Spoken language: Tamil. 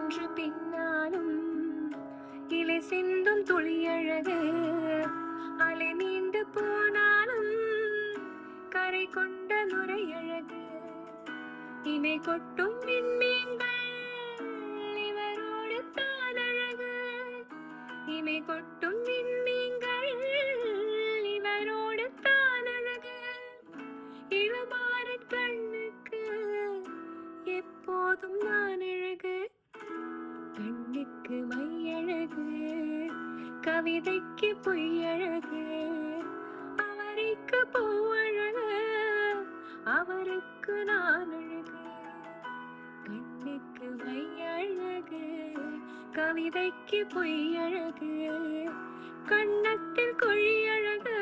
சென்று பின்னாலும் இலை சிந்தும் துளியழகு, அலை நீண்டு போனாலும் கரை கொண்ட நுரையழகு. இமை கொட்டும் விண்மீன்கள் இவரோடு தான் அழகு, இமை கொட்டும் விண்மீன்கள் இவரோடு தான் அழகு. இளமாறன் கண்ணுக்கு எப்போதும் நான் அழகு, கண்ணுக்கு மையழகு, கவிதைக்கு பொய்யழகு, அவரைக்கு பூவழகு, அவருக்கு நான் அழகு. கண்ணுக்கு மையழகு, கவிதைக்கு பொய்யழகு, கண்ணத்தில் கொழியழகு,